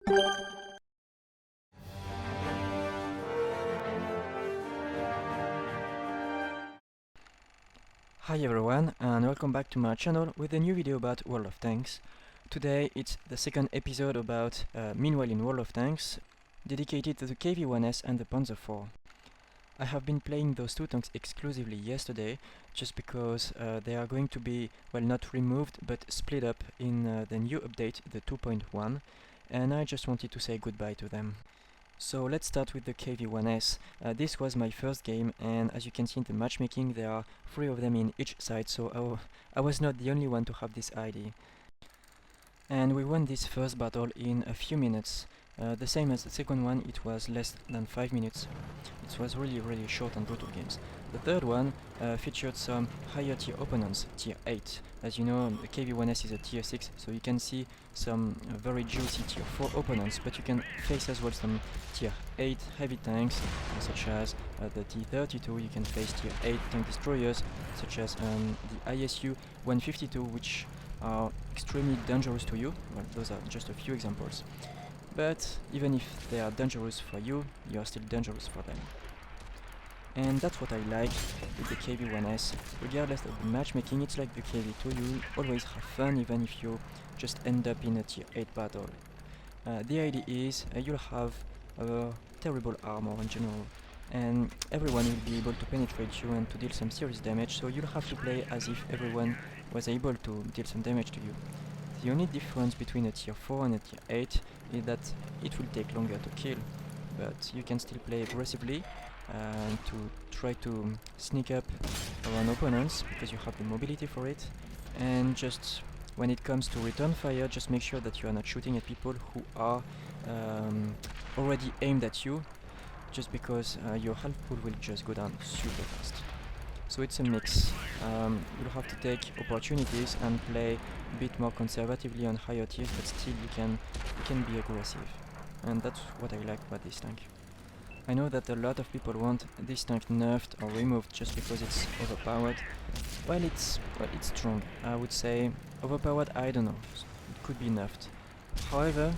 Hi everyone, and welcome back to my channel with a new video about World of Tanks. Today it's the second episode about Meanwhile in World of Tanks, dedicated to the KV-1S and the Panzer IV. I have been playing those two tanks exclusively yesterday, just because they are going to be, well, not removed, but split up in the new update, the 2.1, and I just wanted to say goodbye to them. So let's start with the KV-1S. This was my first game, and as you can see in the matchmaking, there are 3 of them in each side, so I was not the only one to have this ID. And we won this first battle in a few minutes. The same as the second one, it was less than 5 minutes. It was really short and brutal games. The third one featured some higher tier opponents, tier 8. As you know, the KV-1S is a tier 6, so you can see some very juicy tier 4 opponents, but you can face as well some tier 8 heavy tanks, such as the T-32. You can face tier 8 tank destroyers, such as the ISU 152, which are extremely dangerous to you. Well, those are just a few examples. But even if they are dangerous for you, you are still dangerous for them. And that's what I like with the KV-1S. Regardless of the matchmaking, it's like the KV-2, you always have fun even if you just end up in a tier 8 battle. The idea is you'll have terrible armor in general, and everyone will be able to penetrate you and to deal some serious damage, so you'll have to play as if everyone was able to deal some damage to you. The only difference between a tier 4 and a tier 8 is that it will take longer to kill, but you can still play aggressively to try to sneak up around opponents because you have the mobility for it, and just when it comes to return fire, just make sure that you are not shooting at people who are already aimed at you, just because your health pool will just go down super fast. So it's a mix. You'll have to take opportunities and play a bit more conservatively on higher tiers, but still you can be aggressive. And that's what I like about this tank. I know that a lot of people want this tank nerfed or removed just because it's overpowered. Well, it's strong. I would say overpowered, I don't know. It could be nerfed. However,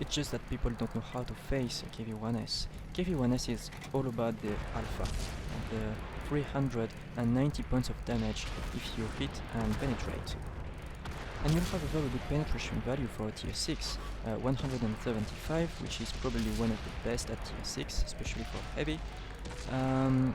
it's just that people don't know how to face a KV-1S. KV-1S is all about the alpha, the 390 points of damage if you hit and penetrate. And you'll have a very good penetration value for a tier 6, 175, which is probably one of the best at tier 6, especially for heavy.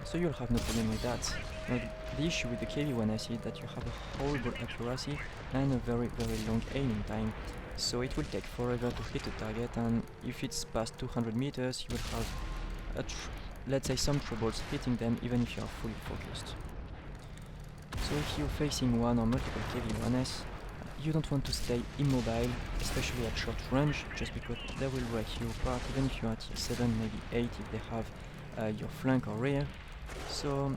So you'll have no problem with that. Now, the issue with the KV-1S is that you have a horrible accuracy and a very long aiming time. So it will take forever to hit a target, and if it's past 200 meters, you will have, let's say, some troubles hitting them even if you are fully focused. So if you're facing one or multiple KV-1S, you don't want to stay immobile, especially at short range, just because they will break you apart, even if you are at tier 7, maybe 8 if they have your flank or rear. So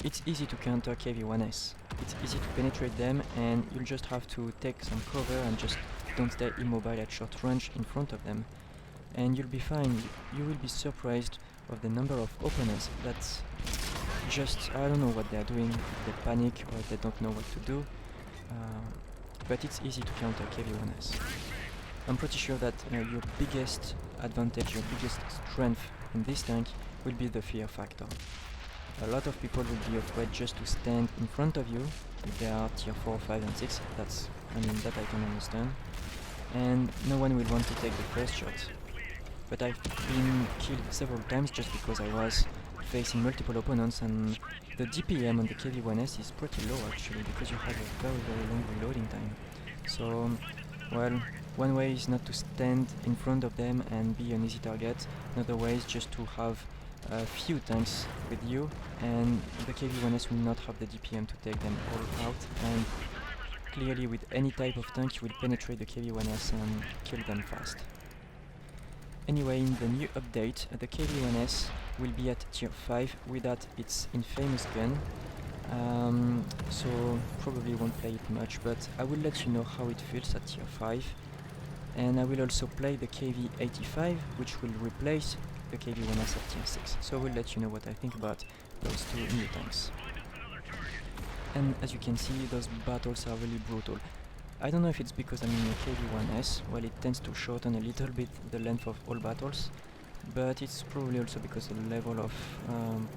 it's easy to counter KV-1S. It's easy to penetrate them, and you'll just have to take some cover and just don't stay immobile at short range in front of them. And you'll be fine. You will be surprised of the number of opponents that just, I don't know what they're doing, they panic or they don't know what to do. But it's easy to counter KV-1S. I'm pretty sure that your biggest advantage, your biggest strength in this tank will be the fear factor. A lot of people will be afraid just to stand in front of you if they are tier 4, 5 and 6, that I can understand. And no one will want to take the first shot. But I've been killed several times just because I was facing multiple opponents, and the DPM on the KV-1S is pretty low actually, because you have a very long reloading time. So, well, one way is not to stand in front of them and be an easy target, another way is just to have a few tanks with you, and the KV-1S will not have the DPM to take them all out, and clearly with any type of tank you will penetrate the KV-1S and kill them fast. Anyway, in the new update, the KV-1S will be at tier 5 without its infamous gun, so probably won't play it much, but I will let you know how it feels at tier 5. And I will also play the KV-85, which will replace the KV-1S at tier 6, so I will let you know what I think about those two new tanks. And as you can see, those battles are really brutal. I don't know if it's because I'm in a KV1S, well it tends to shorten a little bit the length of all battles, but it's probably also because the level of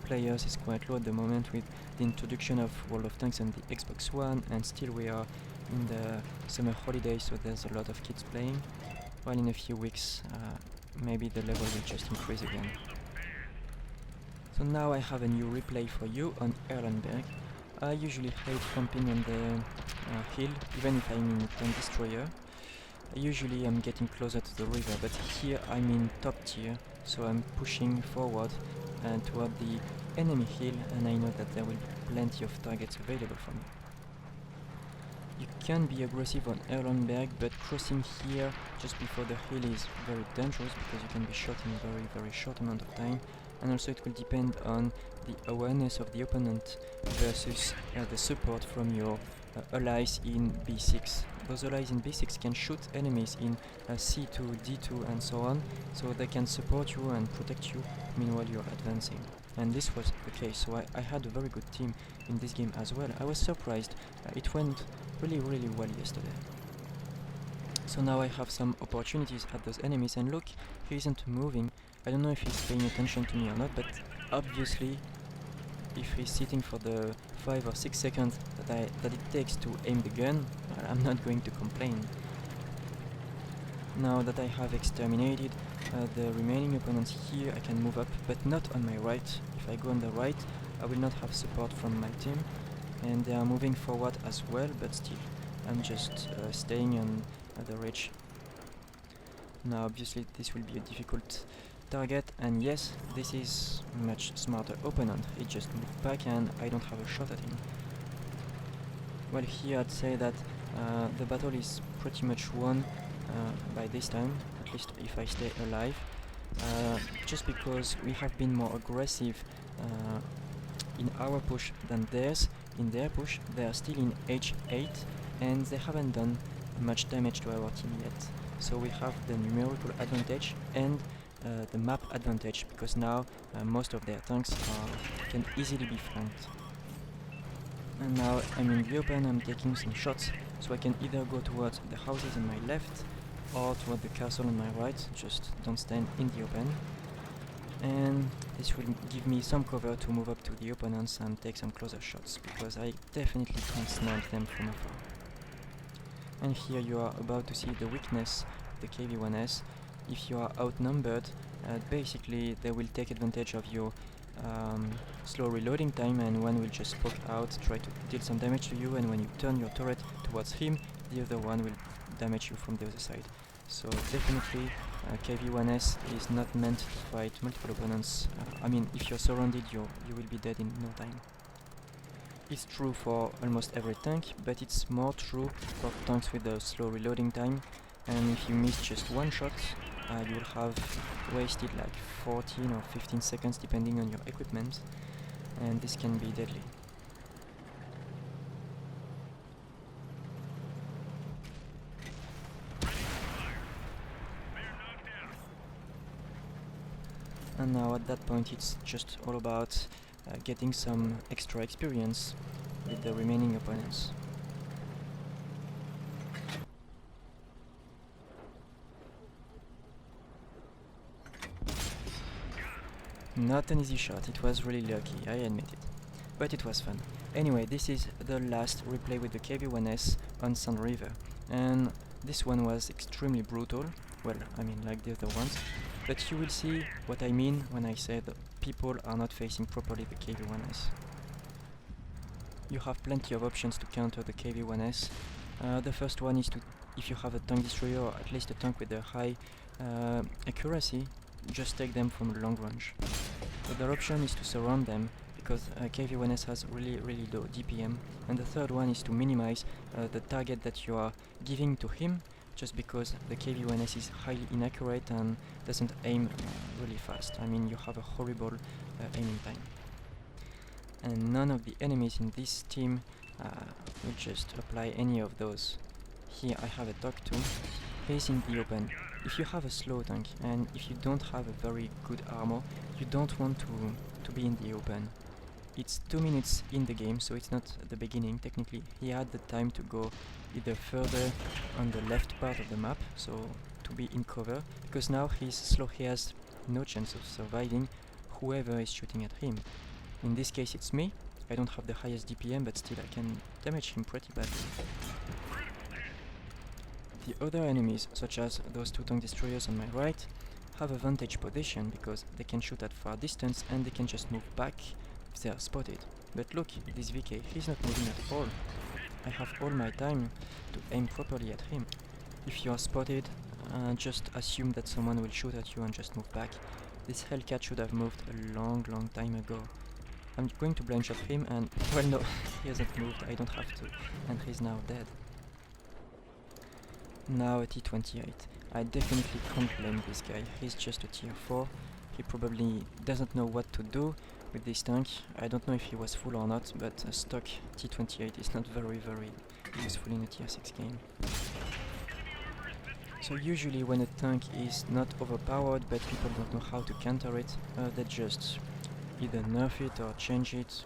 players is quite low at the moment with the introduction of World of Tanks and the Xbox One, and still we are in the summer holidays, so there's a lot of kids playing, while in a few weeks maybe the level will just increase again. So now I have a new replay for you on Erlenberg. I usually hate camping on the hill, even if I'm in a tank destroyer. Usually I'm getting closer to the river, but here I'm in top tier, so I'm pushing forward toward the enemy hill, and I know that there will be plenty of targets available for me. You can be aggressive on Erlenberg, but crossing here just before the hill is very dangerous because you can be shot in a very short amount of time, and also it will depend on the awareness of the opponent versus the support from your allies in B6. Those allies in B6 can shoot enemies in C2, D2 and so on, so they can support you and protect you meanwhile you're advancing. And this was the case, so I had a very good team in this game as well. I was surprised, it went really well yesterday. So now I have some opportunities at those enemies, and look, he isn't moving. I don't know if he's paying attention to me or not, but obviously if he's sitting for the 5 or 6 seconds that it takes to aim the gun, I'm not going to complain. Now that I have exterminated the remaining opponents here, I can move up, but not on my right. If I go on the right, I will not have support from my team, and they are moving forward as well, but still, I'm just staying on the ridge. Now obviously this will be a difficult target, and yes, this is much smarter opponent. He just moved back and I don't have a shot at him. Well, here I'd say that the battle is pretty much won by this time, at least if I stay alive, just because we have been more aggressive in our push than theirs. In their push, they are still in H8 and they haven't done much damage to our team yet. So we have the numerical advantage and the map advantage, because now most of their tanks can easily be flanked. And now I'm in the open, I'm taking some shots, so I can either go towards the houses on my left or toward the castle on my right. Just don't stand in the open. And this will give me some cover to move up to the opponents and take some closer shots, because I definitely can't snipe them from afar. And here you are about to see the weakness of the KV1S. If you are outnumbered, basically they will take advantage of your slow reloading time, and one will just poke out, try to deal some damage to you, and when you turn your turret towards him, the other one will damage you from the other side. So definitely KV1S is not meant to fight multiple opponents. I mean, if you're surrounded, you will be dead in no time. It's true for almost every tank, but it's more true for tanks with a slow reloading time, and if you miss just one shot, you'll have wasted like 14 or 15 seconds depending on your equipment, and this can be deadly. And now at that point it's just all about getting some extra experience with the remaining opponents. Not an easy shot, it was really lucky, I admit it. But it was fun. Anyway, this is the last replay with the KV1S on Sun River, and this one was extremely brutal. Well, I mean like the other ones, but you will see what I mean when I say that people are not facing properly the KV1S. You have plenty of options to counter the KV1S. The first one is to, if you have a tank destroyer or at least a tank with a high accuracy, just take them from long range. The other option is to surround them, because KV1S has really low DPM, and the third one is to minimize the target that you are giving to him, just because the KV1S is highly inaccurate and doesn't aim really fast. I mean, you have a horrible aiming time. And none of the enemies in this team will just apply any of those. Here I have a Dog 2, he's in the open. If you have a slow tank and if you don't have a very good armor, you don't want to be in the open. it's 2 minutes in the game, so it's not at the beginning. Technically, he had the time to go either further on the left part of the map, so to be in cover, because now he's slow, he has no chance of surviving whoever is shooting at him. In this case it's me. I don't have the highest DPM, but still I can damage him pretty badly. The other enemies, such as those two tank destroyers on my right, have a vantage position because they can shoot at far distance and they can just move back if they are spotted. But look, this VK, he's not moving at all. I have all my time to aim properly at him. If you are spotted, just assume that someone will shoot at you and just move back. This Hellcat should have moved a long time ago. I'm going to blind shot him and, well no, he hasn't moved, I don't have to, and he's now dead. Now a T28. I definitely can't blame this guy, he's just a tier 4. He probably doesn't know what to do with this tank. I don't know if he was full or not, but a stock T28 is not very useful in a tier 6 game. So usually when a tank is not overpowered but people don't know how to counter it, they just either nerf it or change it,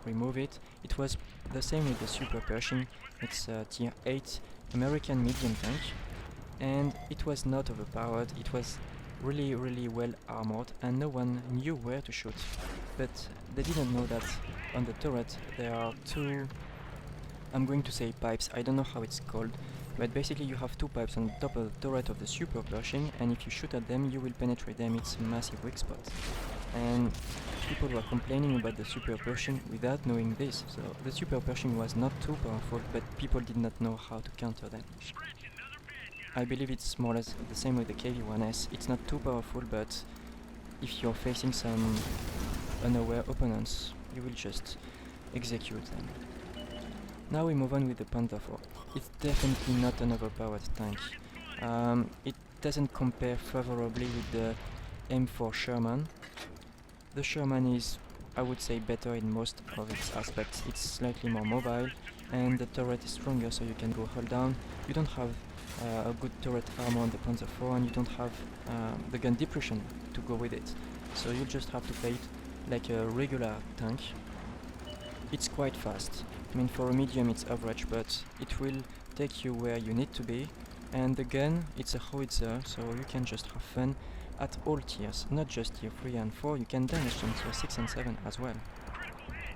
remove it. It was the same with the Super Pershing. It's a tier 8 American medium tank, and it was not overpowered. It was really well armored and no one knew where to shoot. But they didn't know that on the turret there are two, I'm going to say pipes, I don't know how it's called, but basically you have two pipes on the top of the turret of the Super Pershing, and if you shoot at them you will penetrate them. It's a massive weak spot. And people were complaining about the Super Pershing without knowing this. So the Super Pershing was not too powerful, but people did not know how to counter them. I believe it's more or less the same with the KV-1S. It's not too powerful, but if you're facing some unaware opponents, you will just execute them. Now we move on with the Panther 4. It's definitely not an overpowered tank. It doesn't compare favorably with the M4 Sherman. The Sherman is, I would say, better in most of its aspects. It's slightly more mobile and the turret is stronger, so you can go hull down. You don't have a good turret armor on the Panzer 4 and you don't have the gun depression to go with it. So you just have to play it like a regular tank. It's quite fast. I mean, for a medium it's average, but it will take you where you need to be. And the gun, it's a howitzer, so you can just have fun at all tiers, not just tier 3 and 4, you can damage them tier 6 and 7 as well.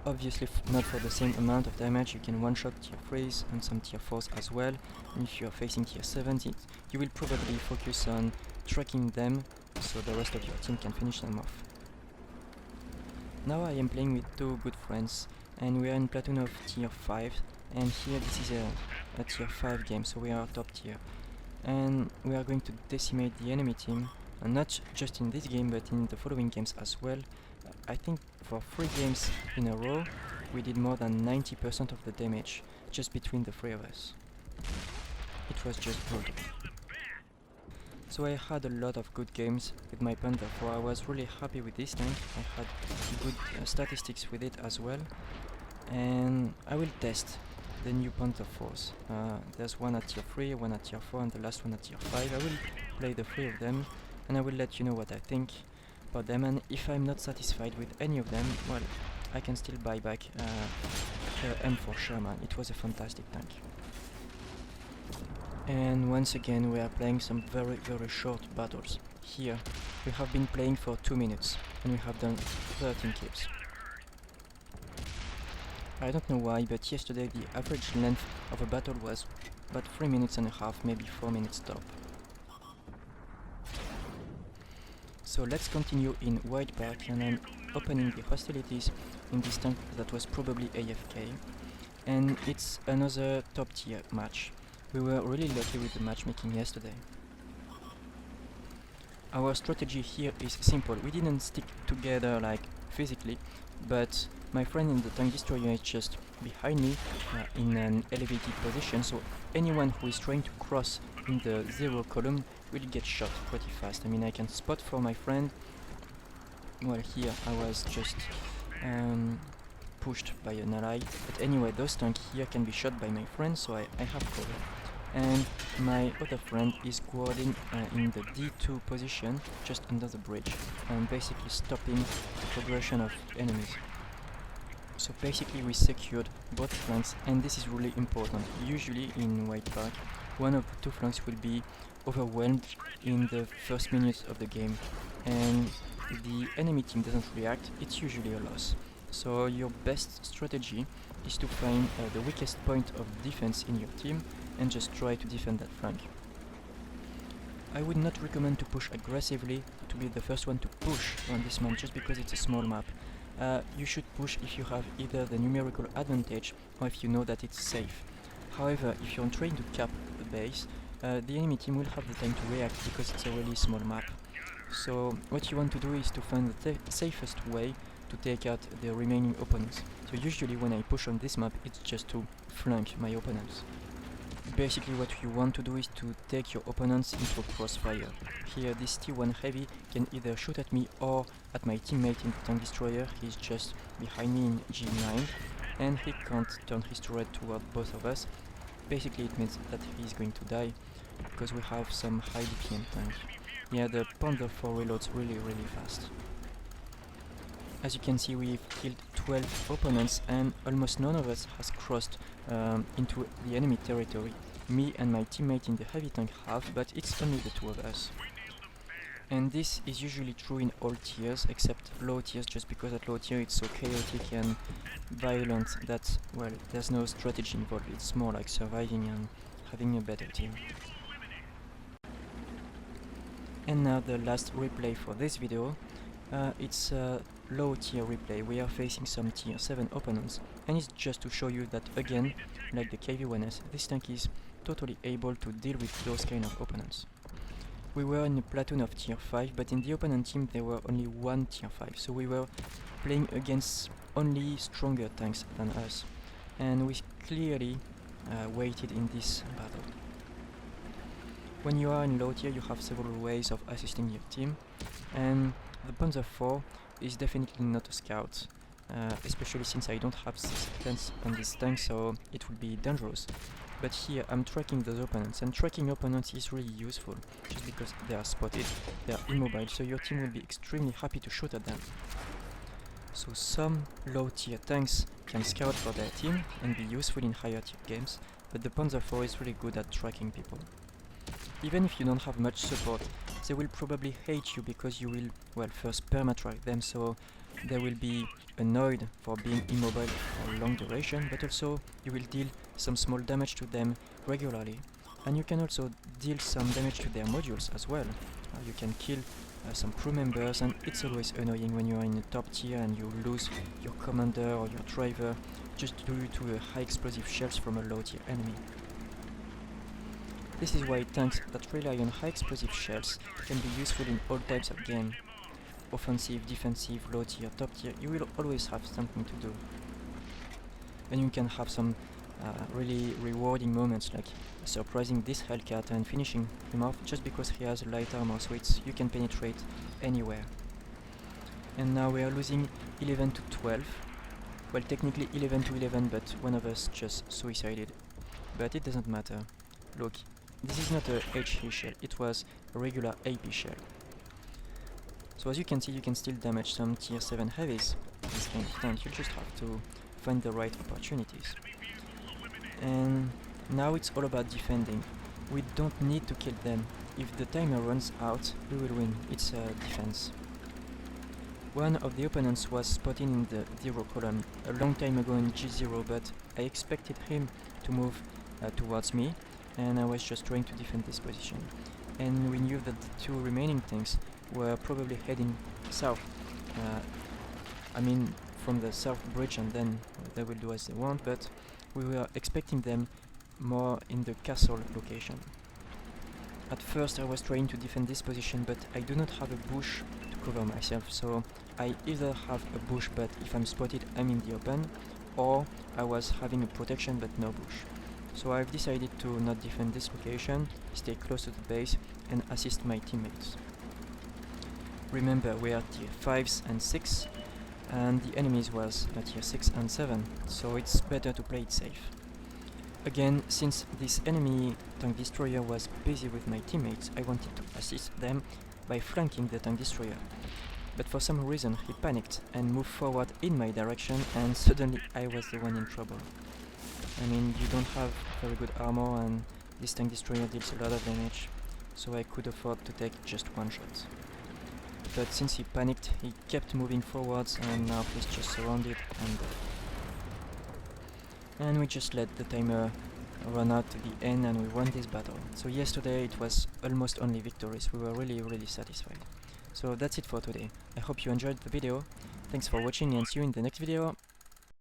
Obviously not for the same amount of damage, you can one-shot tier 3s and some tier 4s as well. And if you are facing tier 7s, you will probably focus on tracking them so the rest of your team can finish them off. Now I am playing with two good friends and we are in platoon of tier 5, and here this is a tier 5 game, so we are top tier. And we are going to decimate the enemy team, and not just in this game but in the following games as well. I think for 3 games in a row we did more than 90% of the damage just between the 3 of us. It was just brutal. So I had a lot of good games with my Panther 4. I was really happy with this tank. I had good statistics with it as well, and I will test the new Panther 4s. There's one at tier 3, one at tier 4 and the last one at tier 5. I will play the 3 of them and I will let you know what I think about them, and if I'm not satisfied with any of them, well, I can still buy back the M4 Sherman. It was a fantastic tank. And once again we are playing some very short battles. Here we have been playing for 2 minutes and we have done 13 kills. I don't know why, but yesterday the average length of a battle was about 3 minutes and a half, maybe 4 minutes top. So let's continue in White Park, and I'm opening the hostilities in this tank that was probably AFK. And it's another top tier match. We were really lucky with the matchmaking yesterday. Our strategy here is simple. We didn't stick together like physically, but my friend in the tank destroyer is just behind me in an elevated position, so anyone who is trying to cross in the 0 column will get shot pretty fast. I mean, I can spot for my friend. Well, here I was just pushed by an ally, but anyway, those tanks here can be shot by my friend, so I have cover. And my other friend is guarding in the D2 position, just under the bridge, and basically stopping the progression of enemies. So basically we secured both flanks, and this is really important. Usually in White Park, one of the two flanks will be overwhelmed in the first minutes of the game, and if the enemy team doesn't react, it's usually a loss. So your best strategy is to find the weakest point of defense in your team and just try to defend that flank. I would not recommend to push aggressively, to be the first one to push on this map just because it's a small map. You should push if you have either the numerical advantage or if you know that it's safe. However, if you're trying to cap the base, the enemy team will have the time to react because it's a really small map. So what you want to do is to find the safest way to take out the remaining opponents. So usually when I push on this map, it's just to flank my opponents. Basically what you want to do is to take your opponents into a crossfire. Here this T1 heavy can either shoot at me or at my teammate in the tank destroyer. He's just behind me in G9 and he can't turn his turret toward both of us. Basically it means that he's going to die because we have some high DPM tank. Yeah, the Panther 4 reloads really fast. As you can see, we've killed 12 opponents and almost none of us has crossed into the enemy territory. Me and my teammate in the heavy tank have, but it's only the two of us. And this is usually true in all tiers except low tiers, just because at low tier it's so chaotic and violent that, well, there's no strategy involved. It's more like surviving and having a better team. And now the last replay for this video. It's a low tier replay. We are facing some tier 7 opponents, and it's just to show you that again, like the KV-1S, this tank is totally able to deal with those kind of opponents. We were in a platoon of tier 5, but in the opponent team there were only one tier 5, so we were playing against only stronger tanks than us, and we clearly waited in this battle. When you are in low tier, you have several ways of assisting your team, and the Panzer 4 is definitely not a scout, especially since I don't have 6 seconds on this tank, so it would be dangerous. But here I'm tracking those opponents, and tracking opponents is really useful, just because they are spotted, they are immobile, so your team will be extremely happy to shoot at them. So some low tier tanks can scout for their team and be useful in higher tier games, but the Panzer 4 is really good at tracking people. Even if you don't have much support, they will probably hate you because you will, well, first perma-track them, so they will be annoyed for being immobile for a long duration, but also you will deal some small damage to them regularly. And you can also deal some damage to their modules as well. You can kill some crew members, and it's always annoying when you are in the top tier and you lose your commander or your driver just due to high explosive shells from a low tier enemy. This is why tanks that rely on high explosive shells can be useful in all types of game. Offensive, defensive, low tier, top tier, you will always have something to do. And you can have some really rewarding moments, like surprising this Hellcat and finishing him off just because he has light armor, so you can penetrate anywhere. And now we are losing 11 to 12. Well, technically 11 to 11, but one of us just suicided. But it doesn't matter. Look, this is not a HE shell, it was a regular AP shell. So as you can see, you can still damage some tier 7 heavies with this kind of tank. You just have to find the right opportunities. And now it's all about defending. We don't need to kill them. If the timer runs out, we will win. It's defense. One of the opponents was spotted in the 0 column a long time ago in G0, but I expected him to move towards me, and I was just trying to defend this position. And we knew that the two remaining tanks were probably heading south. I mean from the south bridge, and then they will do as they want, but we were expecting them more in the castle location. At first I was trying to defend this position, but I do not have a bush to cover myself, so I either have a bush but if I'm spotted I'm in the open, or I was having a protection but no bush. So I've decided to not defend this location, stay close to the base and assist my teammates. Remember, we are tier 5s and 6, and the enemies was tier 6 and 7, so it's better to play it safe. Again, since this enemy tank destroyer was busy with my teammates, I wanted to assist them by flanking the tank destroyer. but for some reason he panicked and moved forward in my direction, and suddenly I was the one in trouble. I mean, you don't have very good armor, and this tank destroyer deals a lot of damage, so I could afford to take just one shot. But since he panicked, he kept moving forwards, and now he's just surrounded and dead. And we just let the timer run out to the end, and we won this battle. So yesterday it was almost only victories. We were really satisfied. So that's it for today. I hope you enjoyed the video. Thanks for watching, and see you in the next video.